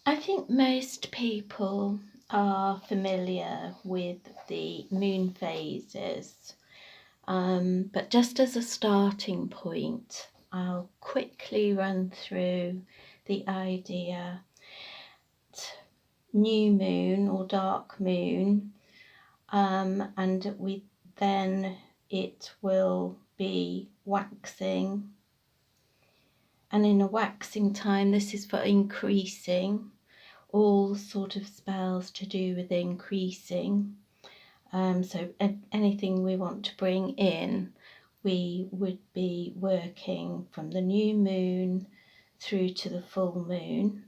I think most people are familiar with the moon phases, but just as a starting point, I'll quickly run through the idea that new moon or dark moon, and then it will be waxing, and in a waxing time, this is for increasing. All sort of spells to do with increasing. So anything we want to bring in, we would be working from the new moon through to the full moon.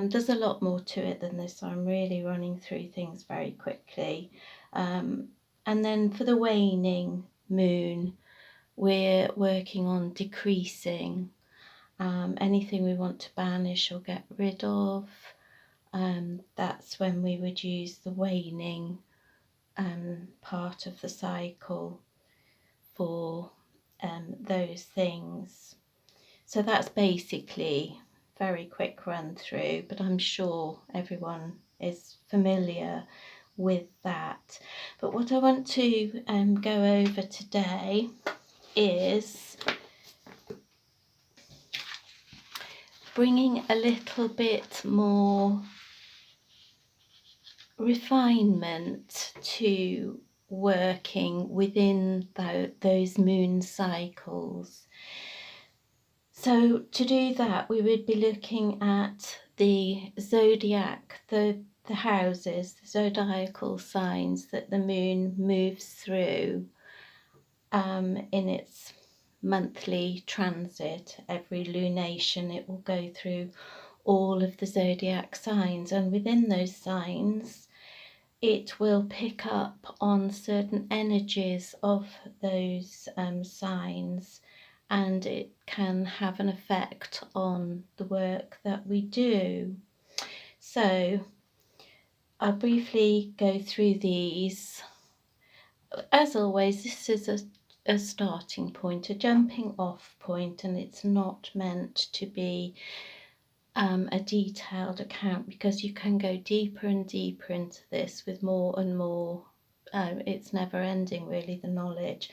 There's a lot more to it than this, so I'm really running through things very quickly. And then for the waning moon, we're working on decreasing. Anything we want to banish or get rid of. That's when we would use the waning part of the cycle for those things. So that's basically very quick run through, but I'm sure everyone is familiar with that. But what I want to go over today is bringing a little bit more refinement to working within those moon cycles. So to do that, we would be looking at the zodiac, the houses, the zodiacal signs that the moon moves through in its monthly transit. Every lunation, it will go through all of the zodiac signs, and within those signs it will pick up on certain energies of those signs, and it can have an effect on the work that we do. So I'll briefly go through these. As always, this is a starting point, a jumping off point, and it's not meant to be a detailed account, because you can go deeper and deeper into this with more and more. It's never ending, really, the knowledge,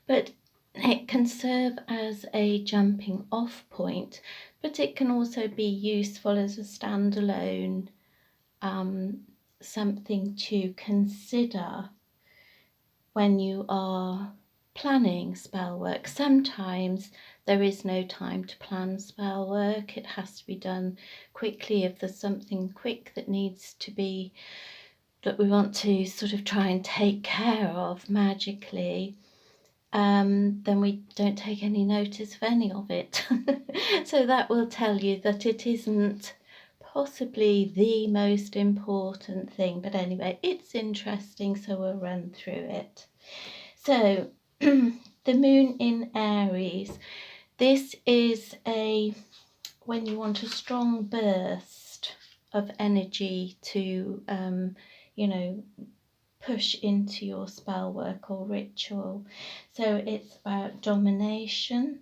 but it can serve as a jumping off point, but it can also be useful as a standalone something to consider when you are planning spell work. Sometimes there is no time to plan spell work. It has to be done quickly. If there's something quick that needs to be, that we want to sort of try and take care of magically, then we don't take any notice of any of it. So that will tell you that it isn't possibly the most important thing, but anyway, it's interesting, so we'll run through it. So the moon in Aries, this is when you want a strong burst of energy to push into your spell work or ritual. So it's about domination,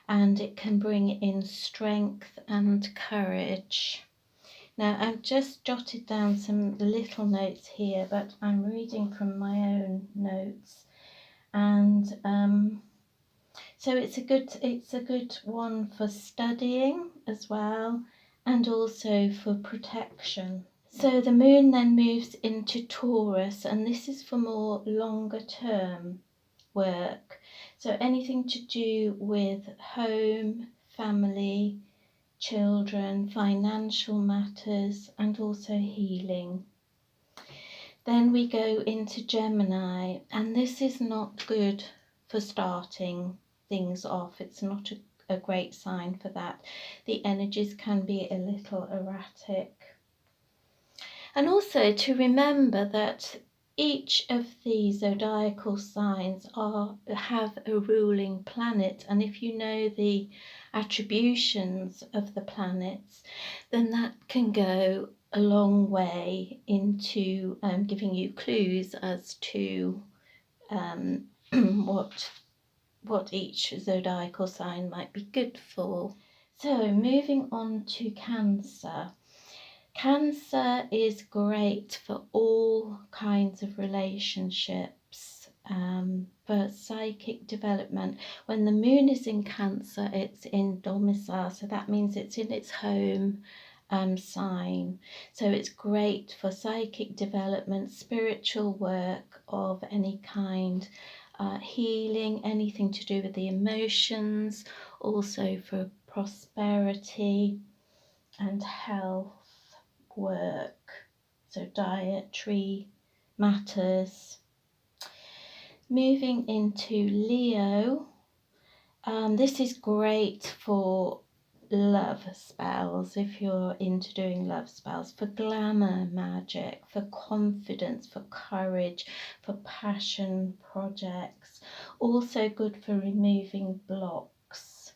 and it can bring in strength and courage. Now, I've just jotted down some little notes here, but I'm reading from my own notes, and so it's a good one for studying as well, and also for protection. So the moon then moves into Taurus, and this is for more longer term work. So anything to do with home, family, children, financial matters, and also healing. Then we go into Gemini, and this is not good for starting things off. It's not a great sign for that. The energies can be a little erratic. And also to remember that each of the zodiacal signs have a ruling planet, and if you know the attributions of the planets, then that can go a long way into giving you clues as to what each zodiacal sign might be good for. So moving on to Cancer. Cancer is great for all kinds of relationships, for psychic development. When the moon is in Cancer, it's in domicile, so that means it's in its home sign. So it's great for psychic development, spiritual work of any kind, healing, anything to do with the emotions, also for prosperity and health work, so dietary matters. Moving into Leo, this is great for love spells, if you're into doing love spells, for glamour magic, for confidence, for courage, for passion projects. Also good for removing blocks,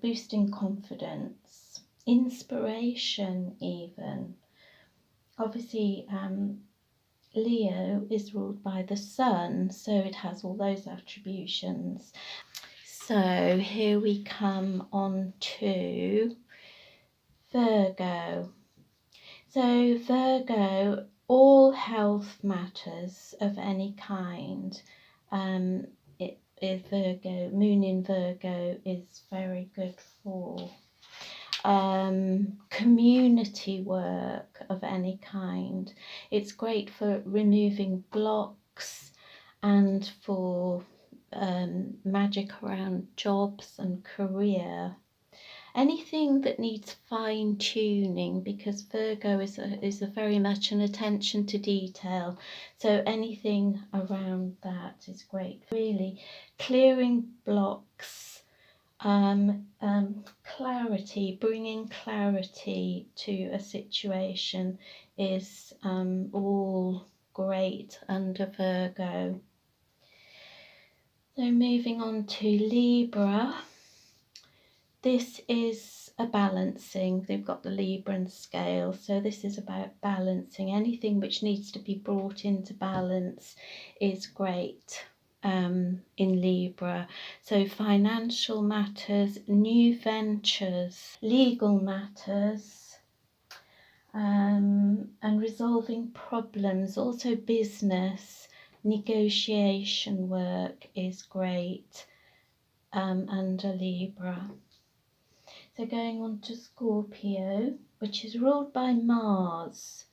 boosting confidence, inspiration even. Obviously, Leo is ruled by the sun, so it has all those attributions. So here we come on to Virgo. So Virgo, all health matters of any kind. It is Virgo, moon in Virgo is very good for community work of any kind. It's great for removing blocks and for magic around jobs and career. Anything that needs fine tuning, because Virgo is a very much an attention to detail, so anything around that is great. Really clearing blocks, clarity, bringing clarity to a situation is all great under Virgo. So moving on to Libra, this is a balancing. They've got the Libran scale, so this is about balancing. Anything which needs to be brought into balance is great in Libra. So financial matters, new ventures, legal matters, and resolving problems. Also business, negotiation work is great under Libra. So going on to Scorpio, which is ruled by Mars,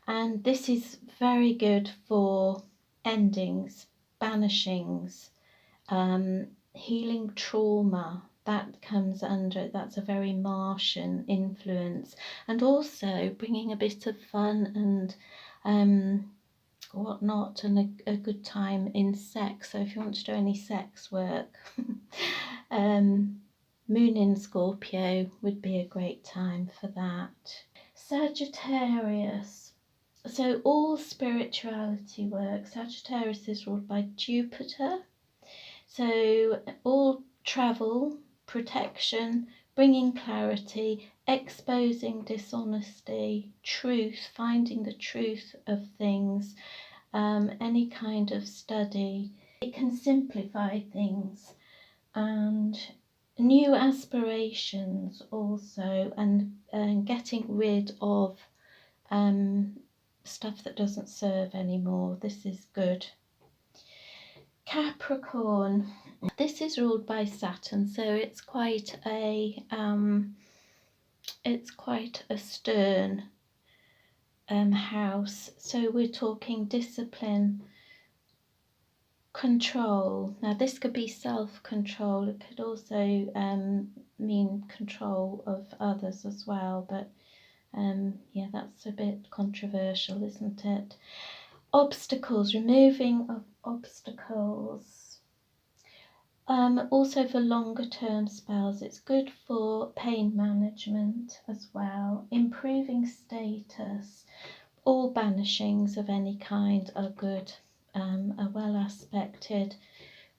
and this is very good for endings, banishings, healing trauma. That comes under, that's a very Martian influence, and also bringing a bit of fun and whatnot, and a good time in sex. So if you want to do any sex work, Moon in Scorpio would be a great time for that. Sagittarius. So all spirituality work. Sagittarius is ruled by Jupiter. So all travel, protection, bringing clarity, exposing dishonesty, truth, finding the truth of things, any kind of study. It can simplify things, and new aspirations also, and getting rid of stuff that doesn't serve anymore. This is good. Capricorn, this is ruled by Saturn, so it's quite a stern house. So we're talking discipline, control. Now this could be self-control, it could also mean control of others as well, but yeah, that's a bit controversial, isn't it? Obstacles, removing of obstacles. Also for longer term spells, it's good for pain management as well, improving status. All banishings of any kind are good, are well aspected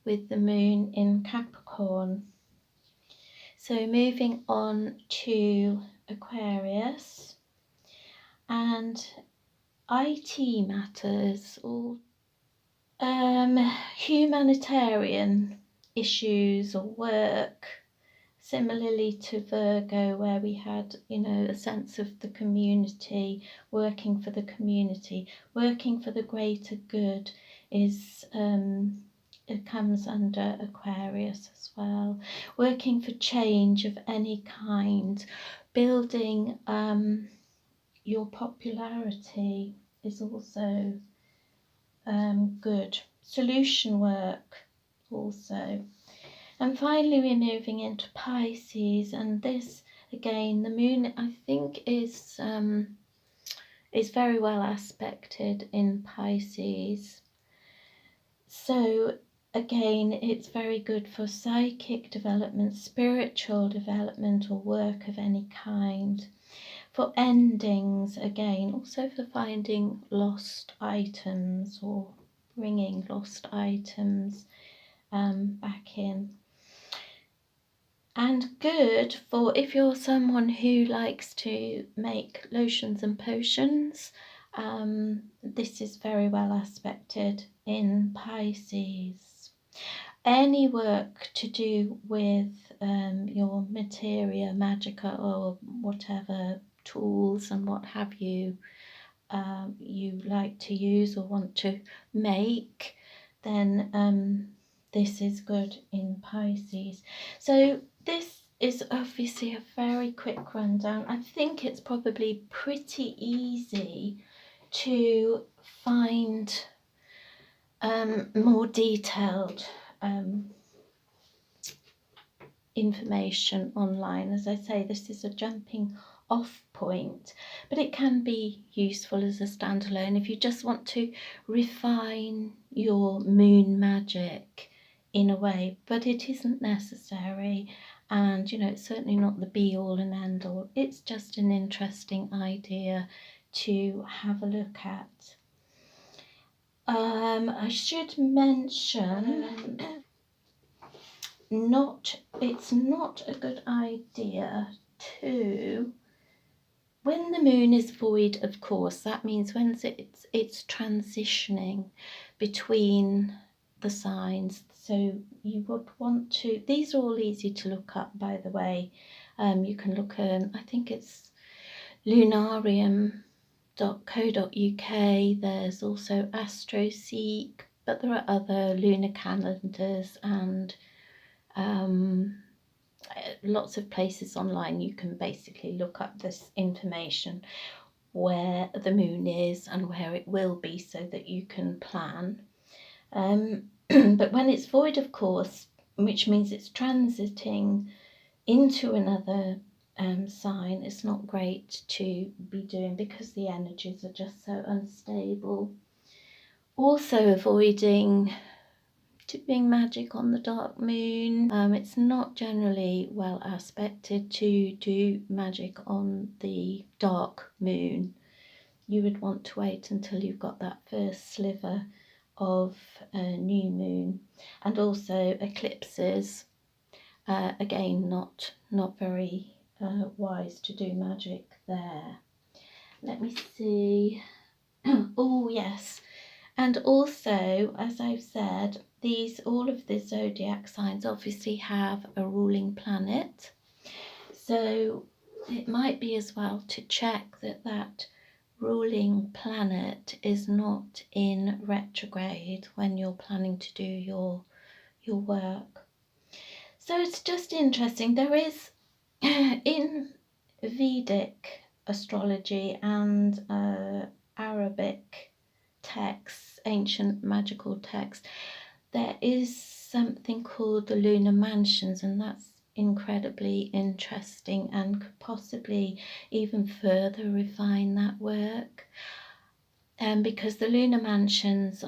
with the moon in Capricorn. So moving on to Aquarius, and IT matters, all humanitarian issues or work, Similarly to Virgo, where we had, a sense of the community, working for the community, working for the greater good is, it comes under Aquarius as well. Working for change of any kind, building your popularity is also good. Solution work also. And finally, we're moving into Pisces, and this again, the moon, I think, is very well aspected in Pisces. So again, it's very good for psychic development, spiritual development, or work of any kind. For endings, again, also for finding lost items or bringing lost items back in. And good for if you're someone who likes to make lotions and potions. This is very well aspected in Pisces. Any work to do with your materia magica or whatever tools and what have you you like to use or want to make, then this is good in Pisces. So this is obviously a very quick rundown. I think it's probably pretty easy to find more detailed information online. As I say, this is a jumping off point, but it can be useful as a standalone if you just want to refine your moon magic in a way, but it isn't necessary, and it's certainly not the be all and end all. It's just an interesting idea to have a look at. I should mention it's not a good idea to, when the moon is void, of course, that means when it's transitioning between the signs. So you would want to, these are all easy to look up, by the way. You can look at, I think it's lunarium.co.uk. There's also AstroSeek, but there are other lunar calendars and lots of places online. You can basically look up this information, where the moon is and where it will be, so that you can plan. But when it's void, of course, which means it's transiting into another sign, it's not great to be doing because the energies are just so unstable. Also avoiding doing magic on the dark moon. It's not generally well aspected to do magic on the dark moon. You would want to wait until you've got that first sliver of new moon. And also eclipses, again, not very wise to do magic there. Let me see. Oh yes, and also, as I've said, all of the zodiac signs obviously have a ruling planet, so it might be as well to check that ruling planet is not in retrograde when you're planning to do your work. So it's just interesting. There is in Vedic astrology and Arabic texts, ancient magical texts, there is something called the lunar mansions, and that's incredibly interesting and could possibly even further refine that work. Because the lunar mansions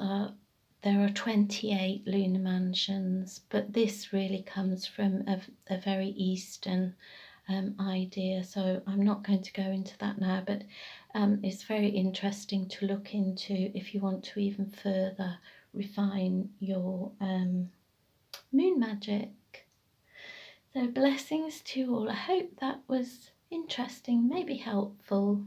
there are 28 lunar mansions, but this really comes from a very Eastern idea, so I'm not going to go into that now, but it's very interesting to look into if you want to even further refine your moon magic. So blessings to you all. I hope that was interesting, maybe helpful.